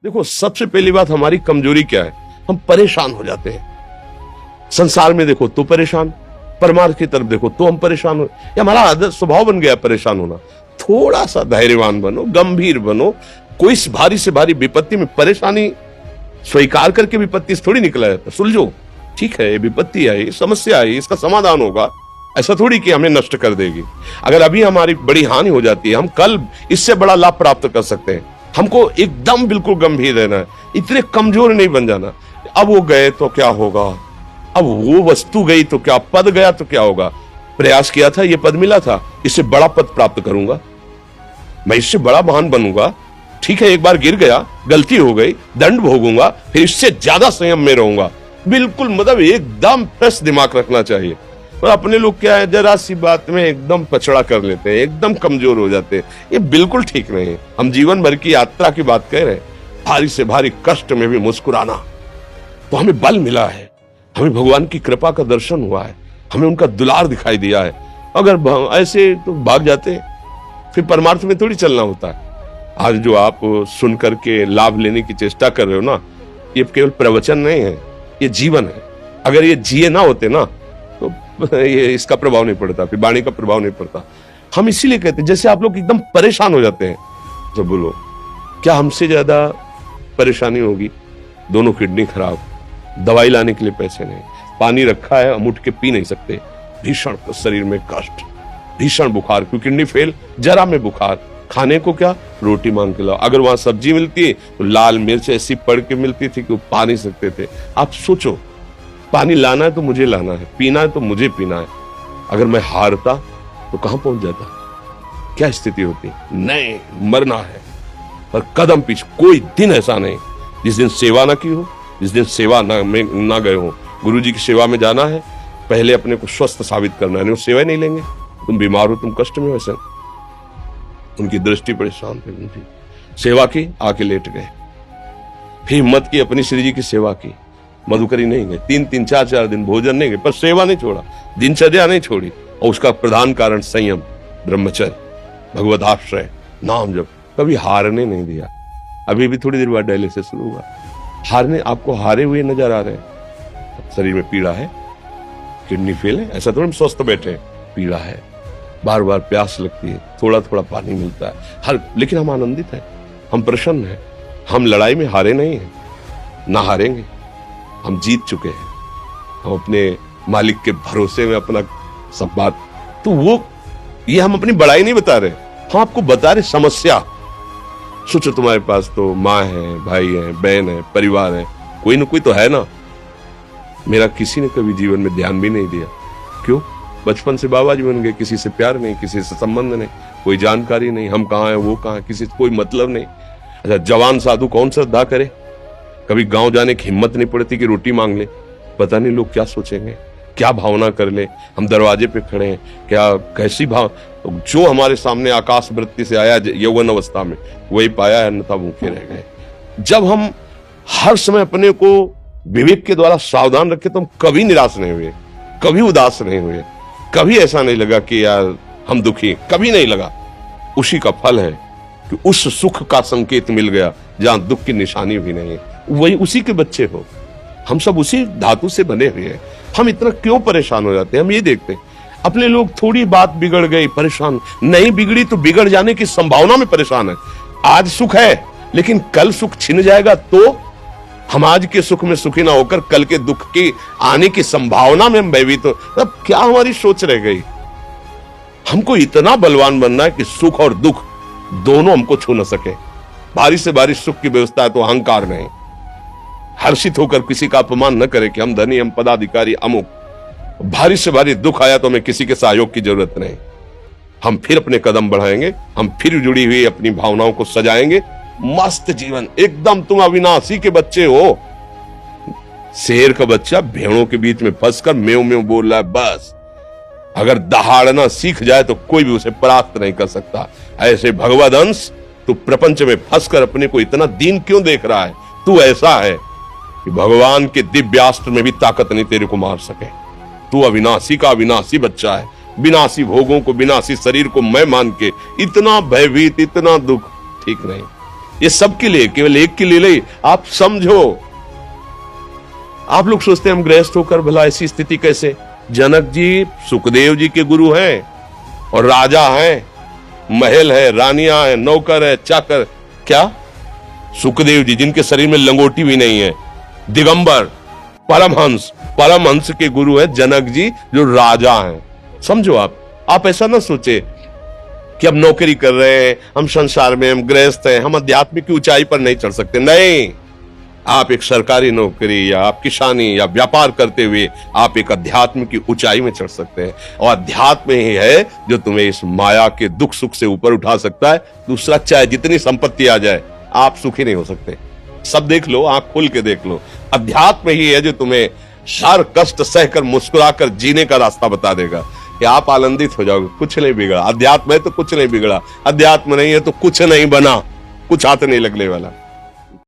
देखो, सबसे पहली बात हमारी कमजोरी क्या है, हम परेशान हो जाते हैं। संसार में देखो तो परेशान, परमार्थ की तरफ देखो तो हम परेशान हो, ये हमारा आदत स्वभाव बन गया परेशान होना। थोड़ा सा धैर्यवान बनो, गंभीर बनो। कोई भारी से भारी विपत्ति में परेशानी स्वीकार करके विपत्ति से थोड़ी निकला जाता। सुलझो, ठीक है, विपत्ति आई, समस्या आई, इसका समाधान होगा। ऐसा थोड़ी कि हमें नष्ट कर देगी। अगर अभी हमारी बड़ी हानि हो जाती है, हम कल इससे बड़ा लाभ प्राप्त कर सकते हैं। हमको एकदम बिल्कुल गंभीर रहना है, इतने कमजोर नहीं बन जाना। अब वो गए तो क्या होगा, अब वो वस्तु गई तो क्या, पद गया तो क्या होगा। प्रयास किया था, ये पद मिला था, इससे बड़ा पद प्राप्त करूंगा, मैं इससे बड़ा महान बनूंगा। ठीक है, एक बार गिर गया, गलती हो गई, दंड भोगूंगा, फिर इससे ज्यादा संयम में रहूंगा। बिल्कुल, मतलब एकदम फ्रेश दिमाग रखना चाहिए। और अपने लोग क्या है, जरा सी बात में एकदम पछड़ा कर लेते हैं, एकदम कमजोर हो जाते हैं। ये बिल्कुल ठीक नहीं है। हम जीवन भर की यात्रा की बात कह रहे हैं, भारी से भारी कष्ट में भी मुस्कुराना, तो हमें बल मिला है, हमें भगवान की कृपा का दर्शन हुआ है, हमें उनका दुलार दिखाई दिया है। अगर ऐसे तो भाग जाते हैं, फिर परमार्थ में थोड़ी चलना होता है। आज जो आप सुन करके लाभ लेने की चेष्टा कर रहे हो ना, ये केवल प्रवचन नहीं है, ये जीवन है। अगर ये जिए ना होते ना, तो ये इसका प्रभाव नहीं पड़ता, फिर वाणी का प्रभाव नहीं पड़ता। हम इसीलिए कहते हैं, जैसे आप लोग एकदम परेशान हो जाते हैं, तो बोलो क्या हमसे ज्यादा परेशानी होगी? दोनों किडनी खराब, दवाई लाने के लिए पैसे नहीं, पानी रखा है हम उठ के पी नहीं सकते, भीषण शरीर में कष्ट, भीषण बुखार, क्योंकि किडनी फेल, जरा में बुखार, खाने को क्या, रोटी मांग के लाओ। अगर वहां सब्जी मिलती तो लाल मिर्च ऐसी पड़ के मिलती थी कि वो पा नहीं सकते थे। आप सोचो, पानी लाना है तो मुझे लाना है, पीना है तो मुझे पीना है। अगर मैं हारता तो कहां पहुंच जाता, क्या स्थिति होती? नहीं, मरना है, पर कदम पीछे। कोई दिन ऐसा नहीं जिस दिन सेवा ना की हो, जिस दिन सेवा ना गए हो। गुरु जी की सेवा में जाना है, पहले अपने को स्वस्थ साबित करना है, नहीं वो सेवा नहीं लेंगे। तुम बीमार हो, तुम कष्ट में हो, ऐसा उनकी दृष्टि परेशान थी, उनकी सेवा की, आके लेट गए। फिर हिम्मत की, अपनी श्री जी की सेवा की, मधुकरी नहीं गए, 3-3, 4-4 दिन भोजन नहीं गए, पर सेवा नहीं छोड़ा, दिनचर्या नहीं छोड़ी। और उसका प्रधान कारण संयम, ब्रह्मचर्य, भगवत आश्रय, नाम जप, कभी हारने नहीं दिया। अभी भी थोड़ी देर बाद डायलिसिस शुरू हुआ, हारने, आपको हारे हुए नजर आ रहे हैं। शरीर में पीड़ा है, किडनी फेल है, ऐसा थोड़ा स्वस्थ बैठे हैं, पीड़ा है, बार बार प्यास लगती है, थोड़ा थोड़ा पानी मिलता है, लेकिन हम आनंदित हैं, हम प्रसन्न हैं। हम लड़ाई में हारे नहीं हैं, ना हारेंगे, हम जीत चुके हैं। हम अपने मालिक के भरोसे में अपना सब बात, तो वो ये हम अपनी बड़ाई नहीं बता रहे, हम आपको बता रहे समस्या। सोचो, तुम्हारे पास तो माँ है, भाई है, बहन है, परिवार है, कोई ना कोई तो है ना। मेरा किसी ने कभी जीवन में ध्यान भी नहीं दिया। क्यों? बचपन से बाबा जी बन गए, किसी से प्यार नहीं, किसी से संबंध नहीं, कोई जानकारी नहीं, हम कहाँ हैं, वो कहाँ है, किसी से कोई मतलब नहीं। अच्छा, जवान साधु कौन श्रद्धा करे? कभी गांव जाने की हिम्मत नहीं पड़ती कि रोटी मांग ले, पता नहीं लोग क्या सोचेंगे, क्या भावना कर ले। हम दरवाजे पे खड़े हैं, क्या कैसी भाव, जो हमारे सामने आकाश वृत्ति से आया यौवन अवस्था में, वही पाया है, अन्यथा भूखे रह गए। जब हम हर समय अपने को विवेक के द्वारा सावधान रखे, तो हम कभी निराश नहीं हुए, कभी उदास नहीं हुए, कभी ऐसा नहीं लगा कि यार हम दुखी, कभी नहीं लगा। उसी का फल है कि उस सुख का संकेत मिल गया जहां दुख की निशानी भी नहीं है, वही उसी के बच्चे हो। हम सब उसी धातु से बने हुए हैं। हम इतना क्यों परेशान हो जाते हैं? हम ये देखते हैं अपने लोग, थोड़ी बात बिगड़ गई परेशान, नहीं बिगड़ी तो बिगड़ जाने की संभावना में परेशान है। आज सुख है, लेकिन कल सुख छिन जाएगा, तो हम आज के सुख में सुखी ना होकर कल के दुख की आने की संभावना में हम भयभीत हो। अब क्या हमारी सोच रह गई? हमको इतना बलवान बनना है कि सुख और दुख दोनों हमको छू न सके। भारी से भारी सुख की व्यवस्था है तो अहंकार नहीं, हर्षित होकर किसी का अपमान न करे कि हम धनी, हम पदाधिकारी, अमुक। भारी से भारी दुख आया तो हमें किसी के सहयोग की जरूरत नहीं, हम फिर अपने कदम बढ़ाएंगे, हम फिर जुड़ी हुई अपनी भावनाओं को सजाएंगे। मस्त जीवन, एकदम तुम अविनाशी के बच्चे हो। शेर का बच्चा भेड़ों के बीच में फंसकर म्यों म्यों बोल रहा है, बस अगर दहाड़ना सीख जाए तो कोई भी उसे परास्त नहीं कर सकता। ऐसे भगवद अंश, तू प्रपंच में फंसकर अपने को इतना दीन क्यों देख रहा है? तू ऐसा है कि भगवान के दिव्यास्त्र में भी ताकत नहीं तेरे को मार सके। तू अविनाशी का अविनाशी बच्चा है, विनाशी भोगों को, विनाशी शरीर को मैं मान के इतना भयभीत, इतना दुख, ठीक नहीं। ये सबके लिए, केवल एक के लिए नहीं। आप समझो, आप लोग सोचते हैं हम गृहस्थ होकर भला ऐसी स्थिति कैसे। जनक जी सुखदेव जी के गुरु हैं और राजा हैं, महल है, रानियां हैं, नौकर है, चाकर। क्या सुखदेव जी जिनके शरीर में लंगोटी भी नहीं है, दिगंबर, परमहंस, परमहंस के गुरु है जनक जी जो राजा हैं। समझो आप ऐसा ना सोचे कि हम नौकरी कर रहे हैं, हम संसार में, हम गृहस्थ हैं, हम अध्यात्म की ऊंचाई पर नहीं चढ़ सकते। नहीं, आप एक सरकारी नौकरी या आप किसानी या व्यापार करते हुए आप एक अध्यात्म की ऊंचाई में चढ़ सकते हैं। और अध्यात्म ही है जो तुम्हें इस माया के दुख सुख से ऊपर उठा सकता है। दूसरा, चाहे जितनी संपत्ति आ जाए, आप सुखी नहीं हो सकते। सब देख लो, आंख खोल के देख लो, अध्यात्म ही है जो तुम्हें हर कष्ट सहकर मुस्कुराकर जीने का रास्ता बता देगा कि आप आनंदित हो जाओगे। कुछ नहीं बिगड़ा, अध्यात्म है तो कुछ नहीं बिगड़ा, अध्यात्म नहीं है तो कुछ नहीं बना, कुछ हाथ नहीं लगने वाला।